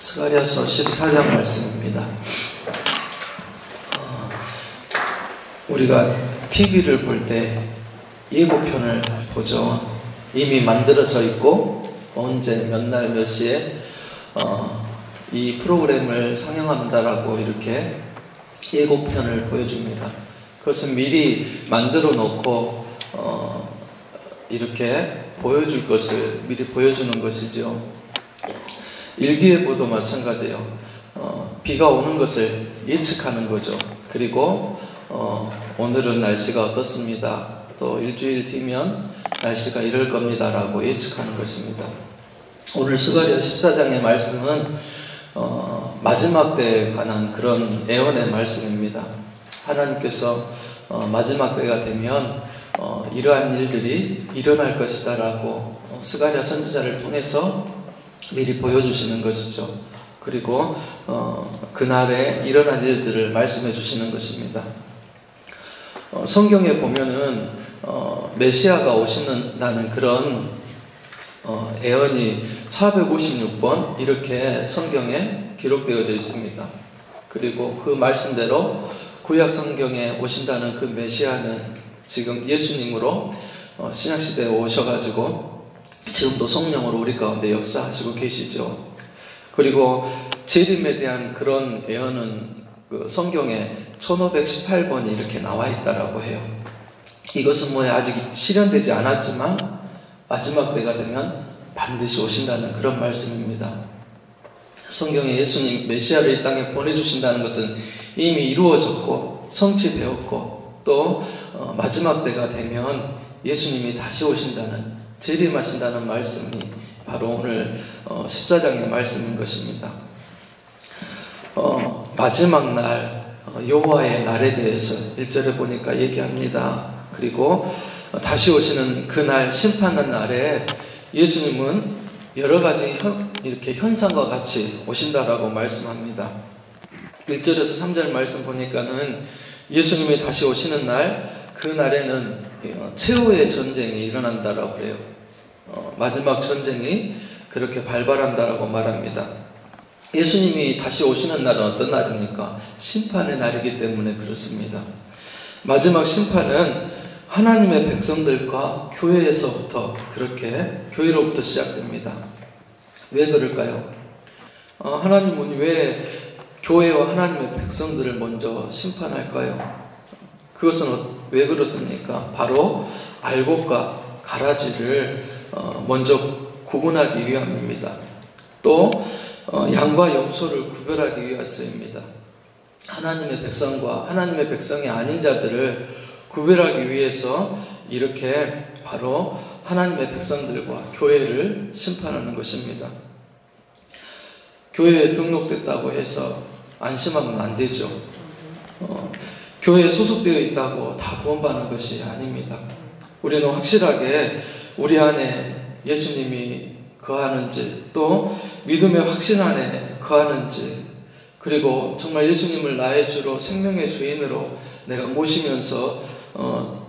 스가랴서 14장 말씀입니다. 우리가 TV를 볼 때 예고편을 보죠. 이미 만들어져 있고 언제 몇 날 몇 시에 이 프로그램을 상영한다라고 이렇게 예고편을 보여줍니다. 그것은 미리 만들어 놓고 이렇게 보여줄 것을 미리 보여주는 것이죠. 일기예보도 마찬가지예요. 비가 오는 것을 예측하는 거죠. 그리고 오늘은 날씨가 어떻습니다. 또 일주일 뒤면 날씨가 이럴 겁니다 라고 예측하는 것입니다. 오늘 스가랴 14장의 말씀은 마지막 때에 관한 그런 예언의 말씀입니다. 하나님께서 마지막 때가 되면 이러한 일들이 일어날 것이다 라고 스가랴 선지자를 통해서 미리 보여주시는 것이죠. 그리고 그날에 일어날 일들을 말씀해 주시는 것입니다. 성경에 보면은 메시아가 오시는다는 그런 예언이 456번 이렇게 성경에 기록되어져 있습니다. 그리고 그 말씀대로 구약 성경에 오신다는 그 메시아는 지금 예수님으로 신약시대에 오셔가지고 지금도 성령으로 우리 가운데 역사하시고 계시죠. 그리고 재림에 대한 그런 예언은 그 성경에 1518번이 이렇게 나와 있다라고 해요. 이것은 아직 실현되지 않았지만 마지막 때가 되면 반드시 오신다는 그런 말씀입니다. 성경에 예수님 메시아를 이 땅에 보내주신다는 것은 이미 이루어졌고 성취되었고 또 마지막 때가 되면 예수님이 다시 오신다는 재림하신다는 말씀이 바로 오늘 14장의 말씀인 것입니다. 마지막 날 여호와의 날에 대해서 1절에 보니까 얘기합니다. 그리고 다시 오시는 그날 심판한 날에 예수님은 여러 가지 이렇게 현상과 같이 오신다라고 말씀합니다. 1절에서 3절 말씀 보니까는 예수님이 다시 오시는 날 그 날에는 최후의 전쟁이 일어난다라고 그래요. 마지막 전쟁이 그렇게 발발한다라고 말합니다. 예수님이 다시 오시는 날은 어떤 날입니까? 심판의 날이기 때문에 그렇습니다. 마지막 심판은 하나님의 백성들과 교회에서부터 그렇게 교회로부터 시작됩니다. 왜 그럴까요? 하나님은 왜 교회와 하나님의 백성들을 먼저 심판할까요? 그것은 왜 그렇습니까? 바로 알곡과 가라지를 먼저 구분하기 위함입니다. 또 양과 염소를 구별하기 위해서입니다. 하나님의 백성과 하나님의 백성이 아닌 자들을 구별하기 위해서 이렇게 바로 하나님의 백성들과 교회를 심판하는 것입니다. 교회에 등록됐다고 해서 안심하면 안 되죠. 교회에 소속되어 있다고 다 구원받는 것이 아닙니다. 우리는 확실하게 우리 안에 예수님이 거하는지 또 믿음의 확신 안에 거하는지 그리고 정말 예수님을 나의 주로 생명의 주인으로 내가 모시면서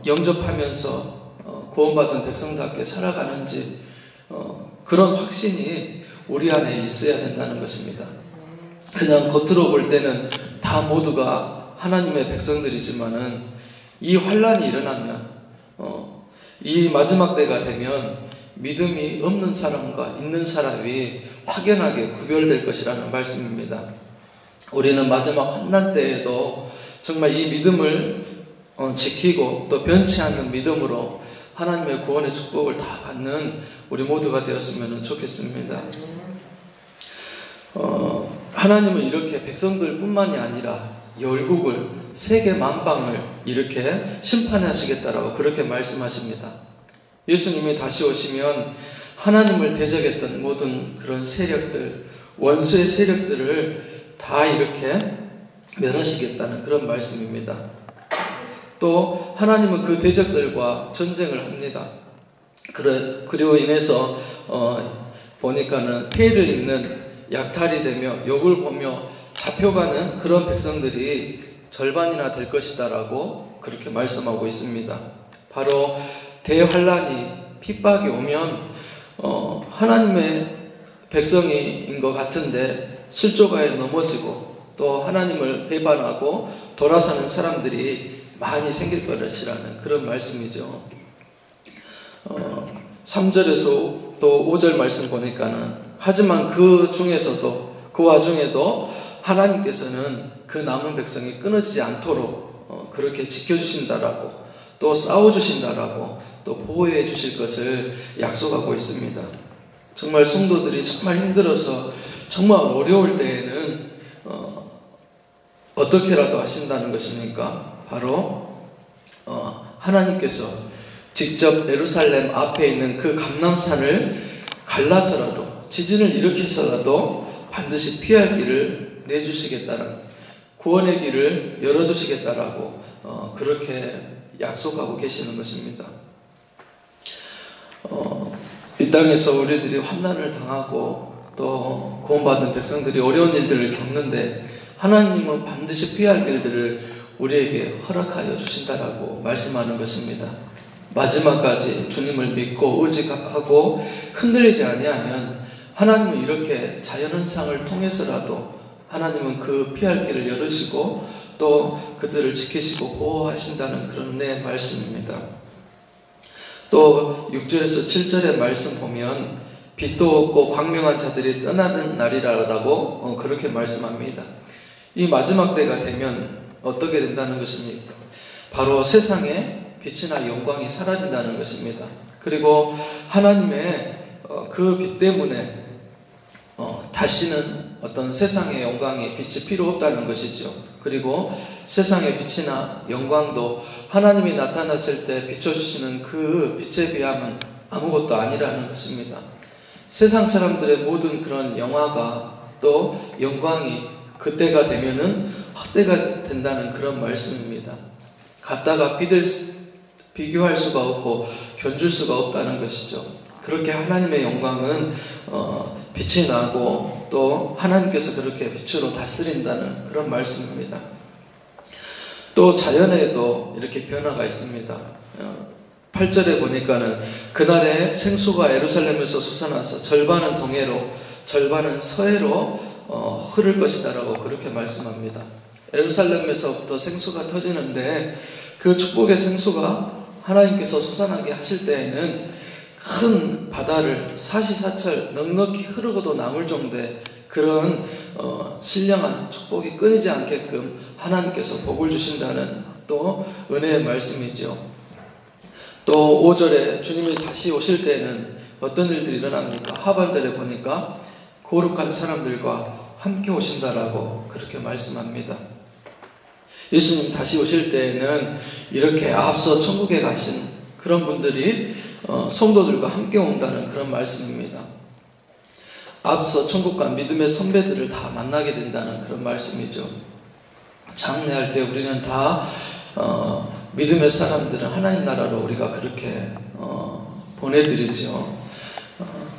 영접하면서 구원받은 백성답게 살아가는지 그런 확신이 우리 안에 있어야 된다는 것입니다. 그냥 겉으로 볼 때는 다 모두가 하나님의 백성들이지만은 이 환란이 일어나면 이 마지막 때가 되면 믿음이 없는 사람과 있는 사람이 확연하게 구별될 것이라는 말씀입니다. 우리는 마지막 환난 때에도 정말 이 믿음을 지키고 또 변치 않는 믿음으로 하나님의 구원의 축복을 다 받는 우리 모두가 되었으면 좋겠습니다. 하나님은 이렇게 백성들 뿐만이 아니라 열국을 세계 만방을 이렇게 심판하시겠다라고 그렇게 말씀하십니다. 예수님이 다시 오시면 하나님을 대적했던 모든 그런 세력들, 원수의 세력들을 다 이렇게 멸하시겠다는 그런 말씀입니다. 또 하나님은 그 대적들과 전쟁을 합니다. 그리고 인해서 보니까는 폐를 입는 약탈이 되며 욕을 보며 잡혀가는 그런 백성들이 절반이나 될 것이다 라고 그렇게 말씀하고 있습니다. 바로 대환란이 핍박이 오면 하나님의 백성인 것 같은데 실족하여 넘어지고 또 하나님을 배반하고 돌아서는 사람들이 많이 생길 것이라는 그런 말씀이죠. 3절에서 또 5절 말씀 보니까는 하지만 그 중에서도 그 와중에도 하나님께서는 그 남은 백성이 끊어지지 않도록 그렇게 지켜주신다라고 또 싸워주신다라고 또 보호해 주실 것을 약속하고 있습니다. 정말 성도들이 정말 힘들어서 정말 어려울 때에는 어떻게라도 하신다는 것입니까? 바로 하나님께서 직접 예루살렘 앞에 있는 그 감람산을 갈라서라도 지진을 일으켜서라도 반드시 피할 길을 내주시겠다는 구원의 길을 열어주시겠다라고 그렇게 약속하고 계시는 것입니다. 이 땅에서 우리들이 환난을 당하고 또 구원받은 백성들이 어려운 일들을 겪는데 하나님은 반드시 피할 길들을 우리에게 허락하여 주신다라고 말씀하는 것입니다. 마지막까지 주님을 믿고 의지하고 흔들리지 아니하면 하나님은 이렇게 자연현상을 통해서라도 하나님은 그 피할 길을 열으시고 또 그들을 지키시고 보호하신다는 그런 은혜의 말씀입니다. 또 6절에서 7절의 말씀 보면 빛도 없고 광명한 자들이 떠나는 날이라고 그렇게 말씀합니다. 이 마지막 때가 되면 어떻게 된다는 것입니까? 바로 세상에 빛이나 영광이 사라진다는 것입니다. 그리고 하나님의 그 빛 때문에 다시는 어떤 세상의 영광이 빛이 필요 없다는 것이죠. 그리고 세상의 빛이나 영광도 하나님이 나타났을 때 비춰주시는 그 빛에 비하면 아무것도 아니라는 것입니다. 세상 사람들의 모든 그런 영화가 또 영광이 그때가 되면은 헛되가 된다는 그런 말씀입니다. 갖다가 비교할 수가 없고 견줄 수가 없다는 것이죠. 그렇게 하나님의 영광은 빛이 나고 또 하나님께서 그렇게 빛으로 다스린다는 그런 말씀입니다. 또 자연에도 이렇게 변화가 있습니다. 8절에 보니까는 그날에 생수가 예루살렘에서 솟아나서 절반은 동해로 절반은 서해로 흐를 것이다라고 그렇게 말씀합니다. 예루살렘에서부터 생수가 터지는데 그 축복의 생수가 하나님께서 솟아나게 하실 때에는 큰 바다를 사시사철 넉넉히 흐르고도 남을 정도의 그런 신령한 축복이 끊이지 않게끔 하나님께서 복을 주신다는 또 은혜의 말씀이죠. 또 5절에 주님이 다시 오실 때에는 어떤 일들이 일어납니까? 하반절에 보니까 거룩한 사람들과 함께 오신다라고 그렇게 말씀합니다. 예수님 다시 오실 때에는 이렇게 앞서 천국에 가신 그런 분들이 성도들과 함께 온다는 그런 말씀입니다. 앞서 천국 간 믿음의 선배들을 다 만나게 된다는 그런 말씀이죠. 장례할 때 우리는 다 믿음의 사람들은 하나님 나라로 우리가 그렇게 보내드리죠.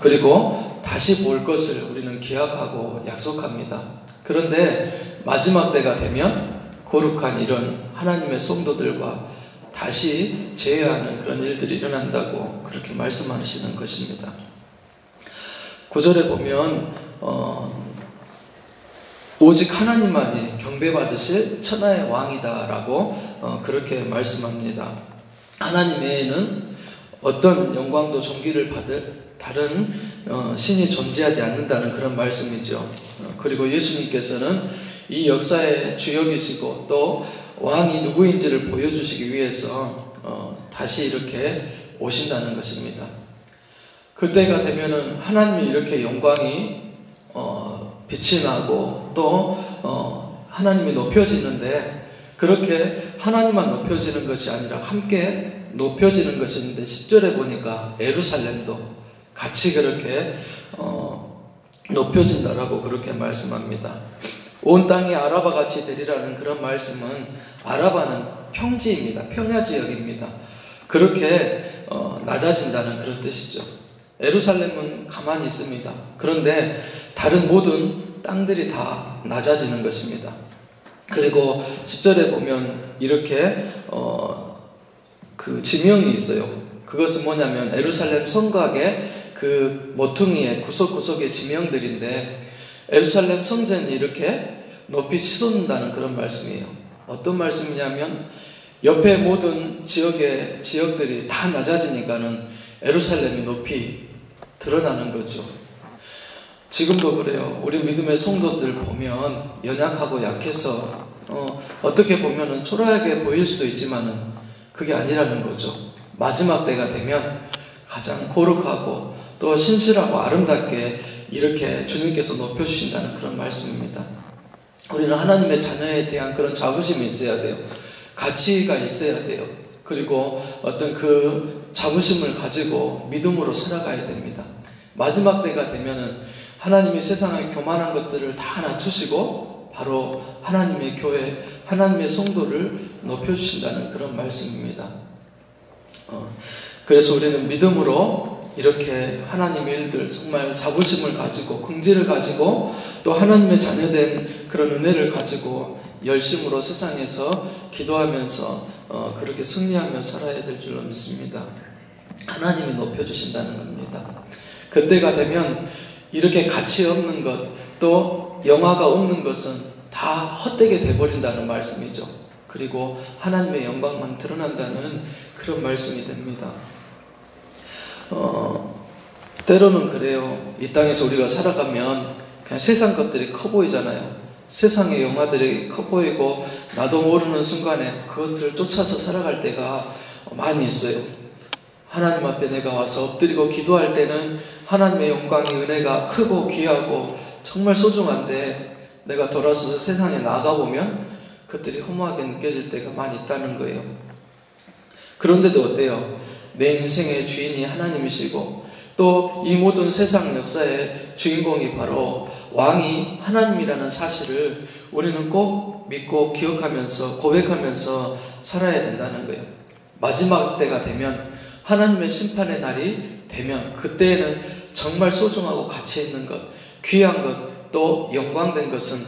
그리고 다시 볼 것을 우리는 기약하고 약속합니다. 그런데 마지막 때가 되면 거룩한 이런 하나님의 성도들과 다시 재회하는 그런 일들이 일어난다고 그렇게 말씀하시는 것입니다. 9절에 보면 오직 하나님만이 경배받으실 천하의 왕이다라고 그렇게 말씀합니다. 하나님 외에는 어떤 영광도 존귀를 받을 다른 신이 존재하지 않는다는 그런 말씀이죠. 그리고 예수님께서는 이 역사의 주역이시고 또 왕이 누구인지를 보여주시기 위해서 다시 이렇게 오신다는 것입니다. 그때가 되면은 하나님이 이렇게 영광이 빛이 나고 또 하나님이 높여지는데 그렇게 하나님만 높여지는 것이 아니라 함께 높여지는 것인데 10절에 보니까 예루살렘도 같이 그렇게 높여진다라고 그렇게 말씀합니다. 온 땅이 아라바 같이 되리라는 그런 말씀은 아라바는 평지입니다. 평야지역입니다. 그렇게 낮아진다는 그런 뜻이죠. 예루살렘은 가만히 있습니다. 그런데 다른 모든 땅들이 다 낮아지는 것입니다. 그리고 10절에 보면 이렇게 그 지명이 있어요. 그것은 뭐냐면 예루살렘 성곽의 그 모퉁이의 구석구석의 지명들인데 예루살렘 성전이 이렇게 높이 치솟는다는 그런 말씀이에요. 어떤 말씀이냐면 옆에 모든 지역들이 다 낮아지니까는 예루살렘이 높이 드러나는 거죠. 지금도 그래요. 우리 믿음의 성도들 보면 연약하고 약해서 어떻게 보면은 초라하게 보일 수도 있지만은 그게 아니라는 거죠. 마지막 때가 되면 가장 거룩하고 또 신실하고 아름답게 이렇게 주님께서 높여주신다는 그런 말씀입니다. 우리는 하나님의 자녀에 대한 그런 자부심이 있어야 돼요. 가치가 있어야 돼요. 그리고 어떤 그 자부심을 가지고 믿음으로 살아가야 됩니다. 마지막 때가 되면은 하나님이 세상의 교만한 것들을 다 낮추시고 바로 하나님의 교회, 하나님의 성도를 높여주신다는 그런 말씀입니다. 그래서 우리는 믿음으로 이렇게 하나님의 일들 정말 자부심을 가지고 긍지를 가지고 또 하나님의 자녀된 그런 은혜를 가지고 열심으로 세상에서 기도하면서 그렇게 승리하며 살아야 될 줄로 믿습니다. 하나님이 높여주신다는 겁니다. 그때가 되면 이렇게 가치 없는 것, 또 영화가 없는 것은 다 헛되게 돼버린다는 말씀이죠. 그리고 하나님의 영광만 드러난다는 그런 말씀이 됩니다. 때로는 그래요. 이 땅에서 우리가 살아가면 그냥 세상 것들이 커 보이잖아요. 세상의 영화들이 커 보이고 나도 모르는 순간에 그것들을 쫓아서 살아갈 때가 많이 있어요. 하나님 앞에 내가 와서 엎드리고 기도할 때는 하나님의 영광의 은혜가 크고 귀하고 정말 소중한데 내가 돌아서서 세상에 나가보면 그것들이 허무하게 느껴질 때가 많이 있다는 거예요. 그런데도 어때요? 내 인생의 주인이 하나님이시고 또 이 모든 세상 역사의 주인공이 바로 왕이 하나님이라는 사실을 우리는 꼭 믿고 기억하면서 고백하면서 살아야 된다는 거예요. 마지막 때가 되면 하나님의 심판의 날이 되면 그때에는 정말 소중하고 가치 있는 것, 귀한 것, 또 영광된 것은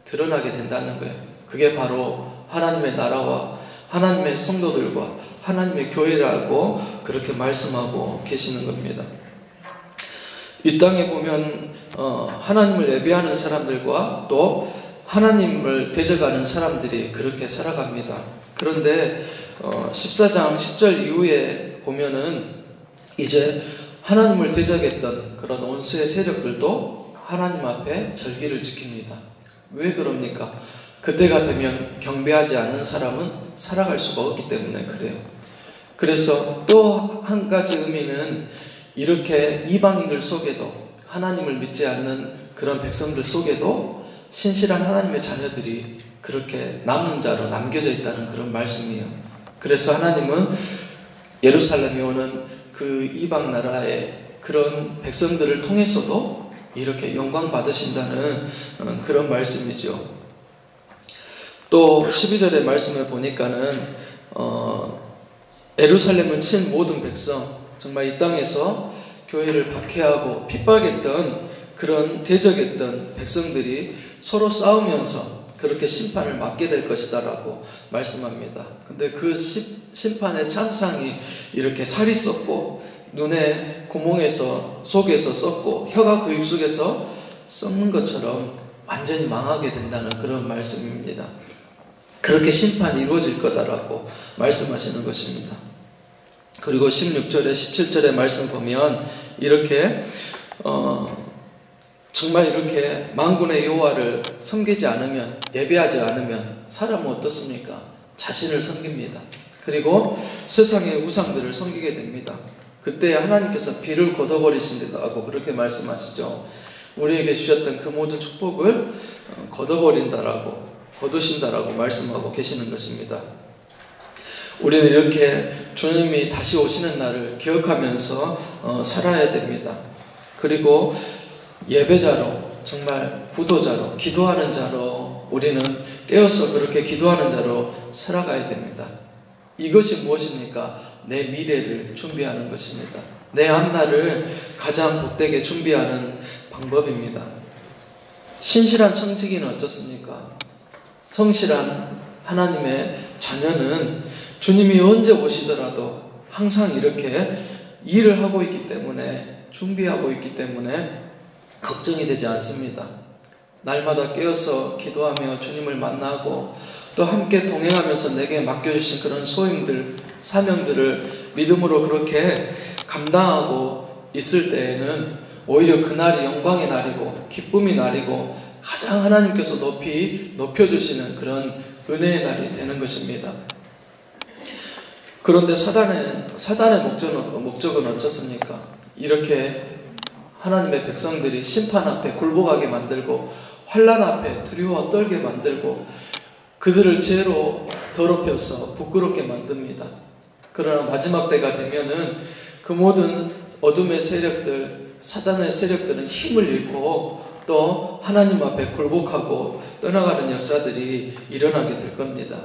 드러나게 된다는 거예요. 그게 바로 하나님의 나라와 하나님의 성도들과 하나님의 교회라고 그렇게 말씀하고 계시는 겁니다. 이 땅에 보면 하나님을 예배하는 사람들과 또 하나님을 대적하는 사람들이 그렇게 살아갑니다. 그런데 14장 10절 이후에 보면은 이제 하나님을 대적했던 그런 원수의 세력들도 하나님 앞에 절기를 지킵니다. 왜 그럽니까? 그때가 되면 경배하지 않는 사람은 살아갈 수가 없기 때문에 그래요. 그래서 또 한 가지 의미는 이렇게 이방인들 속에도 하나님을 믿지 않는 그런 백성들 속에도 신실한 하나님의 자녀들이 그렇게 남는 자로 남겨져 있다는 그런 말씀이에요. 그래서 하나님은 예루살렘에 오는 그 이방 나라의 그런 백성들을 통해서도 이렇게 영광 받으신다는 그런 말씀이죠. 또 12절의 말씀을 보니까는 예루살렘을 친 모든 백성, 정말 이 땅에서 교회를 박해하고 핍박했던 그런 대적했던 백성들이 서로 싸우면서 그렇게 심판을 맞게 될 것이다 라고 말씀합니다. 근데 그 심판의 참상이 이렇게 살이 썩고 눈에 구멍에서 속에서 썩고 혀가 그 입속에서 썩는 것처럼 완전히 망하게 된다는 그런 말씀입니다. 그렇게 심판이 이루어질 거다라고 말씀하시는 것입니다. 그리고 16절에 17절의 말씀 보면 이렇게 정말 이렇게 만군의 여호와를 섬기지 않으면, 예배하지 않으면 사람은 어떻습니까? 자신을 섬깁니다. 그리고 세상의 우상들을 섬기게 됩니다. 그때 하나님께서 비를 걷어버리신다고 그렇게 말씀하시죠. 우리에게 주셨던 그 모든 축복을 걷어버린다라고, 거두신다라고 말씀하고 계시는 것입니다. 우리는 이렇게 주님이 다시 오시는 날을 기억하면서 살아야 됩니다. 그리고 예배자로, 정말 구도자로, 기도하는 자로 우리는 깨어서 그렇게 기도하는 자로 살아가야 됩니다. 이것이 무엇입니까? 내 미래를 준비하는 것입니다. 내 앞날을 가장 복되게 준비하는 방법입니다. 신실한 청지기는 어떻습니까? 성실한 하나님의 자녀는 주님이 언제 오시더라도 항상 이렇게 일을 하고 있기 때문에, 준비하고 있기 때문에 걱정이 되지 않습니다. 날마다 깨어서 기도하며 주님을 만나고 또 함께 동행하면서 내게 맡겨주신 그런 소임들, 사명들을 믿음으로 그렇게 감당하고 있을 때에는 오히려 그날이 영광의 날이고 기쁨의 날이고 가장 하나님께서 높여주시는 그런 은혜의 날이 되는 것입니다. 그런데 사단의 목적은 어떻습니까? 이렇게 하나님의 백성들이 심판 앞에 굴복하게 만들고 환난 앞에 두려워 떨게 만들고 그들을 죄로 더럽혀서 부끄럽게 만듭니다. 그러나 마지막 때가 되면은 그 모든 어둠의 세력들, 사단의 세력들은 힘을 잃고 또 하나님 앞에 굴복하고 떠나가는 역사들이 일어나게 될 겁니다.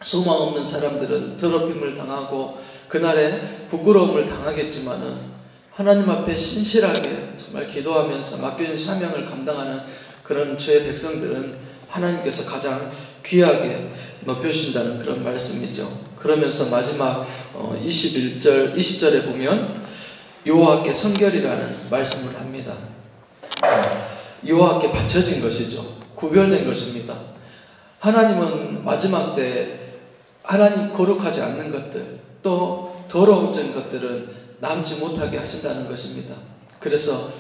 소망 없는 사람들은 더럽힘을 당하고 그날에 부끄러움을 당하겠지만은 하나님 앞에 신실하게 정말 기도하면서 맡겨진 사명을 감당하는 그런 주의 백성들은 하나님께서 가장 귀하게 높여주신다는 그런 말씀이죠. 그러면서 마지막 20절에 보면 여호와께 성결이라는 말씀을 합니다. 여호와께 바쳐진 것이죠. 구별된 것입니다. 하나님은 마지막 때 하나님 거룩하지 않는 것들 또 더러워진 것들은 남지 못하게 하신다는 것입니다. 그래서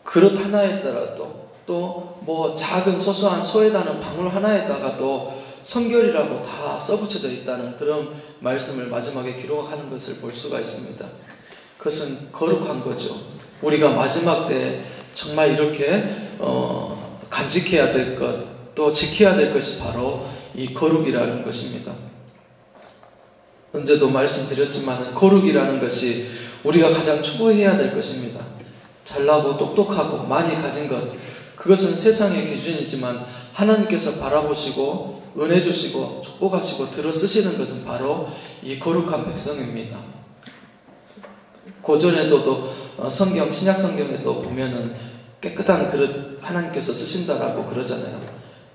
그릇 하나에다가도 또 뭐 작은 소소한 소에다는 방울 하나에다가도 성결이라고 다 써붙여져 있다는 그런 말씀을 마지막에 기록하는 것을 볼 수가 있습니다. 그것은 거룩한 거죠. 우리가 마지막 때 정말 이렇게 간직해야 될 것, 또 지켜야 될 것이 바로 이 거룩이라는 것입니다. 언제도 말씀드렸지만 거룩이라는 것이 우리가 가장 추구해야 될 것입니다. 잘나고 똑똑하고 많이 가진 것, 그것은 세상의 기준이지만 하나님께서 바라보시고 은혜 주시고 축복하시고 들어 쓰시는 것은 바로 이 거룩한 백성입니다. 고전에도 신약 성경에도 보면은 깨끗한 그릇 하나님께서 쓰신다라고 그러잖아요.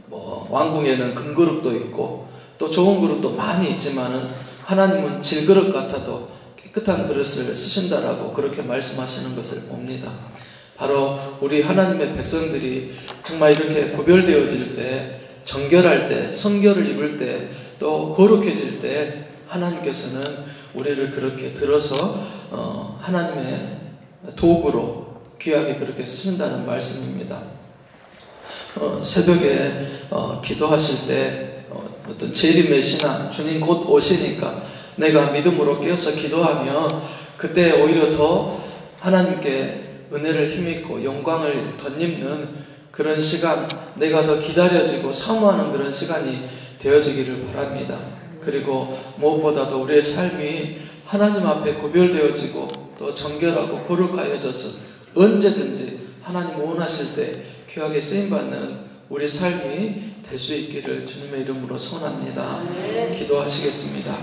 뭐 왕궁에는 금그릇도 있고 또 좋은 그릇도 많이 있지만은 하나님은 질그릇 같아도 깨끗한 그릇을 쓰신다라고 그렇게 말씀하시는 것을 봅니다. 바로 우리 하나님의 백성들이 정말 이렇게 구별되어질 때, 정결할 때, 성결을 입을 때, 또 거룩해질 때 하나님께서는 우리를 그렇게 들어서 하나님의 도구로 귀하게 그렇게 쓰신다는 말씀입니다. 새벽에 기도하실 때 어떤 재림의 신앙, 주님 곧 오시니까 내가 믿음으로 깨어서 기도하며 그때 오히려 더 하나님께 은혜를 힘입고 영광을 덧입는 그런 시간, 내가 더 기다려지고 사모하는 그런 시간이 되어지기를 바랍니다. 그리고 무엇보다도 우리의 삶이 하나님 앞에 구별되어지고 또 정결하고 거룩하여져서 언제든지 하나님 원하실 때 귀하게 쓰임받는 우리 삶이 될 수 있기를 주님의 이름으로 소원합니다. 기도하시겠습니다.